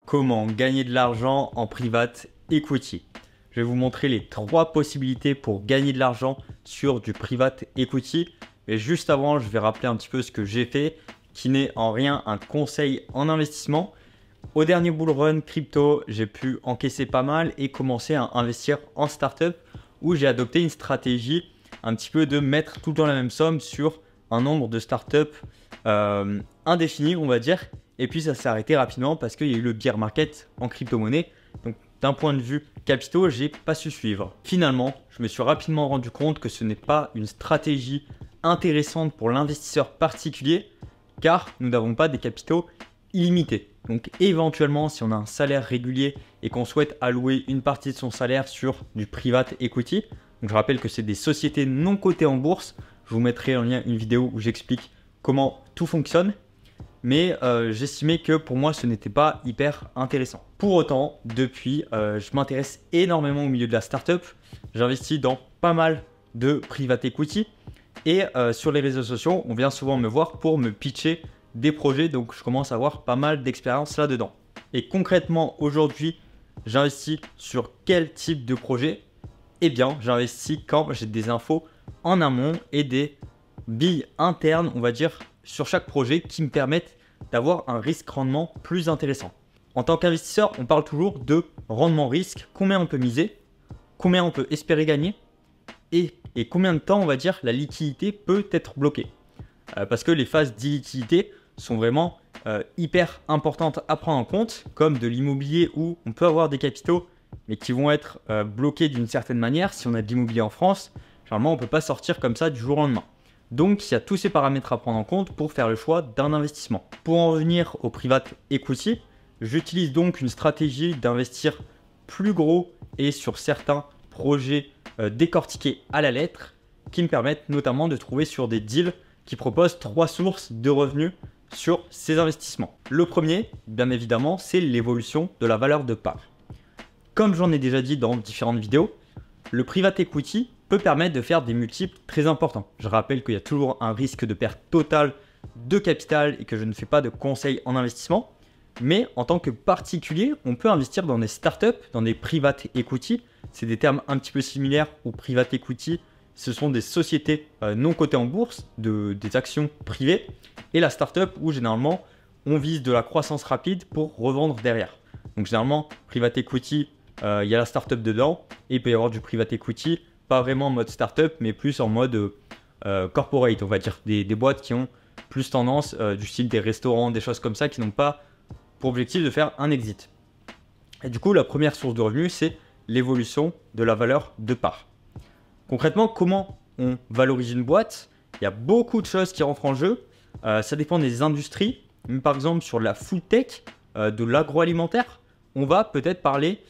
comment gagner de l'argent en private equity. Je vais vous montrer les 3 possibilités pour gagner de l'argent sur du private equity. Mais juste avant, je vais rappeler un petit peu ce que j'ai fait, qui n'est en rien un conseil en investissement. Au dernier bull run crypto, j'ai pu encaisser pas mal et commencer à investir en startup où j'ai adopté une stratégie un petit peu de mettre tout le temps la même somme sur un nombre de startups indéfini, on va dire. Et puis ça s'est arrêté rapidement parce qu'il y a eu le bear market en crypto-monnaie. Donc d'un point de vue capitaux, j'ai pas su suivre. Finalement, je me suis rapidement rendu compte que ce n'est pas une stratégie intéressante pour l'investisseur particulier car nous n'avons pas des capitaux illimités. Donc éventuellement, si on a un salaire régulier et qu'on souhaite allouer une partie de son salaire sur du private equity, donc je rappelle que c'est des sociétés non cotées en bourse. Je vous mettrai en lien une vidéo où j'explique comment tout fonctionne. Mais j'estimais que pour moi, ce n'était pas hyper intéressant. Pour autant, depuis, je m'intéresse énormément au milieu de la startup. J'investis dans pas mal de private equity. Et sur les réseaux sociaux, on vient souvent me voir pour me pitcher des projets. Donc, je commence à avoir pas mal d'expérience là-dedans. Et concrètement, aujourd'hui, j'investis sur quel type de projet? Eh bien, j'investis quand j'ai des infos en amont et des billes internes, on va dire, sur chaque projet qui me permettent d'avoir un risque-rendement plus intéressant. En tant qu'investisseur, on parle toujours de rendement-risque, combien on peut miser, combien on peut espérer gagner et combien de temps, on va dire, la liquidité peut être bloquée. Parce que les phases d'illiquidité sont vraiment hyper importantes à prendre en compte, comme de l'immobilier où on peut avoir des capitaux mais qui vont être bloqués d'une certaine manière. Si on a de l'immobilier en France, généralement, on ne peut pas sortir comme ça du jour au lendemain. Donc, il y a tous ces paramètres à prendre en compte pour faire le choix d'un investissement. Pour en revenir au private equity, j'utilise donc une stratégie d'investir plus gros et sur certains projets décortiqués à la lettre qui me permettent notamment de trouver sur des deals qui proposent 3 sources de revenus sur ces investissements. Le premier, bien évidemment, c'est l'évolution de la valeur de part. Comme j'en ai déjà dit dans différentes vidéos, le private equity peut permettre de faire des multiples très importants. Je rappelle qu'il y a toujours un risque de perte totale de capital et que je ne fais pas de conseils en investissement. Mais en tant que particulier, on peut investir dans des startups, dans des private equity. C'est des termes un petit peu similaires au private equity. Ce sont des sociétés non cotées en bourse, des actions privées. Et la startup où généralement on vise de la croissance rapide pour revendre derrière. Donc généralement, private equity, il y a la startup dedans et il peut y avoir du private equity, pas vraiment en mode startup, mais plus en mode corporate, on va dire, des boîtes qui ont plus tendance, du style des restaurants, des choses comme ça, qui n'ont pas pour objectif de faire un exit. Et du coup, la première source de revenus, c'est l'évolution de la valeur de part. Concrètement, comment on valorise une boîte? Il y a beaucoup de choses qui rentrent en jeu. Ça dépend des industries. Par exemple, sur la food tech, de l'agroalimentaire, on va peut-être parler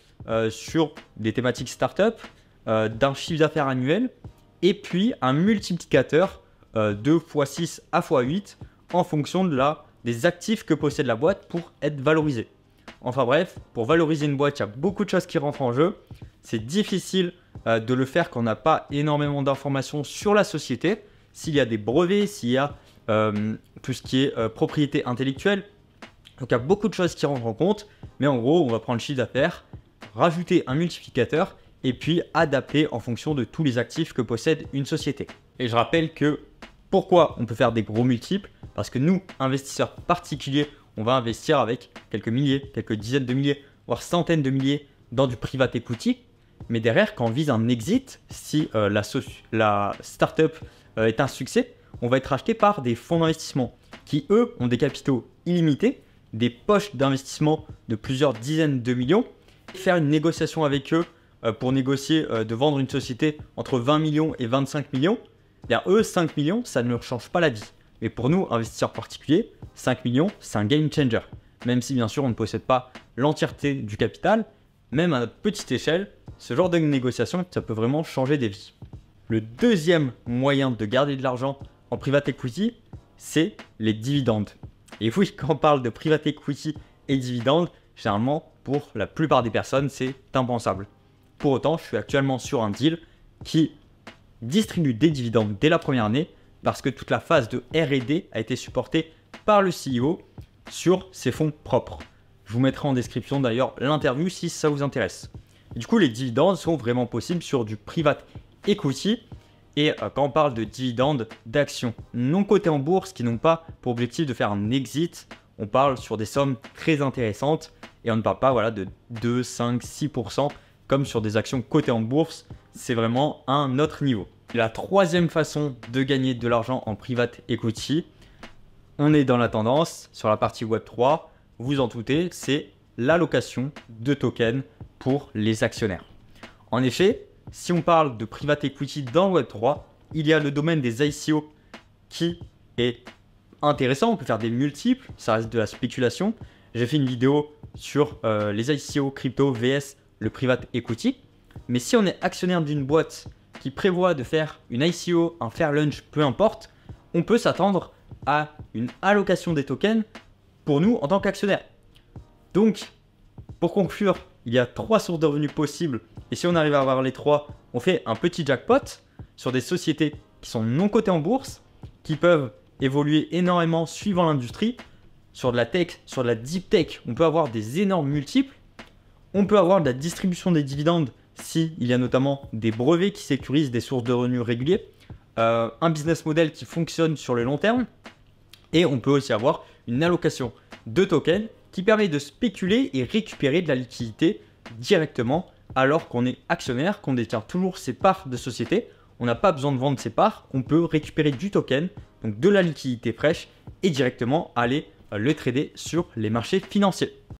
sur des thématiques startup, d'un chiffre d'affaires annuel et puis un multiplicateur de x6 à x8 en fonction des actifs que possède la boîte pour être valorisé. Enfin bref, pour valoriser une boîte, il y a beaucoup de choses qui rentrent en jeu. C'est difficile de le faire quand on n'a pas énormément d'informations sur la société. S'il y a des brevets, s'il y a tout ce qui est propriété intellectuelle. Donc il y a beaucoup de choses qui rentrent en compte. Mais en gros, on va prendre le chiffre d'affaires, rajouter un multiplicateur et puis adapter en fonction de tous les actifs que possède une société. Et je rappelle que pourquoi on peut faire des gros multiples? Parce que nous, investisseurs particuliers, on va investir avec quelques milliers, quelques dizaines de milliers, voire centaines de milliers dans du private equity. Mais derrière, quand on vise un exit, si la startup est un succès, on va être acheté par des fonds d'investissement qui, eux, ont des capitaux illimités, des poches d'investissement de plusieurs dizaines de millions. Faire une négociation avec eux pour négocier de vendre une société entre 20 millions et 25 millions, bien eux, 5 millions, ça ne leur change pas la vie. Mais pour nous, investisseurs particuliers, 5 millions, c'est un game changer. Même si bien sûr, on ne possède pas l'entièreté du capital, même à notre petite échelle, ce genre de négociation, ça peut vraiment changer des vies. Le deuxième moyen de garder de l'argent en private equity, c'est les dividendes. Et oui, quand on parle de private equity et dividendes, généralement, pour la plupart des personnes, c'est impensable. Pour autant, je suis actuellement sur un deal qui distribue des dividendes dès la première année parce que toute la phase de R&D a été supportée par le CEO sur ses fonds propres. Je vous mettrai en description d'ailleurs l'interview si ça vous intéresse. Et du coup, les dividendes sont vraiment possibles sur du private equity. Et quand on parle de dividendes d'actions non cotées en bourse qui n'ont pas pour objectif de faire un exit, on parle sur des sommes très intéressantes et on ne parle pas voilà, de 2, 5, 6% comme sur des actions cotées en bourse. C'est vraiment un autre niveau. La troisième façon de gagner de l'argent en private equity, on est dans la tendance sur la partie Web3, vous en doutez, c'est l'allocation de tokens pour les actionnaires. En effet, si on parle de private equity dans le Web3, il y a le domaine des ICO qui est intéressant. On peut faire des multiples, ça reste de la spéculation. J'ai fait une vidéo sur les ICO crypto vs le private equity. Mais si on est actionnaire d'une boîte qui prévoit de faire une ICO, un fair lunch, peu importe, on peut s'attendre à une allocation des tokens pour nous en tant qu'actionnaire. Donc, pour conclure, il y a 3 sources de revenus possibles et si on arrive à avoir les 3, on fait un petit jackpot sur des sociétés qui sont non cotées en bourse, qui peuvent évoluer énormément suivant l'industrie. Sur de la tech, sur de la deep tech, on peut avoir des énormes multiples. On peut avoir de la distribution des dividendes s'il y a notamment des brevets qui sécurisent des sources de revenus réguliers, un business model qui fonctionne sur le long terme et on peut aussi avoir une allocation de tokens qui permet de spéculer et récupérer de la liquidité directement alors qu'on est actionnaire, qu'on détient toujours ses parts de société. On n'a pas besoin de vendre ses parts, on peut récupérer du token, donc de la liquidité fraîche et directement aller le trader sur les marchés financiers.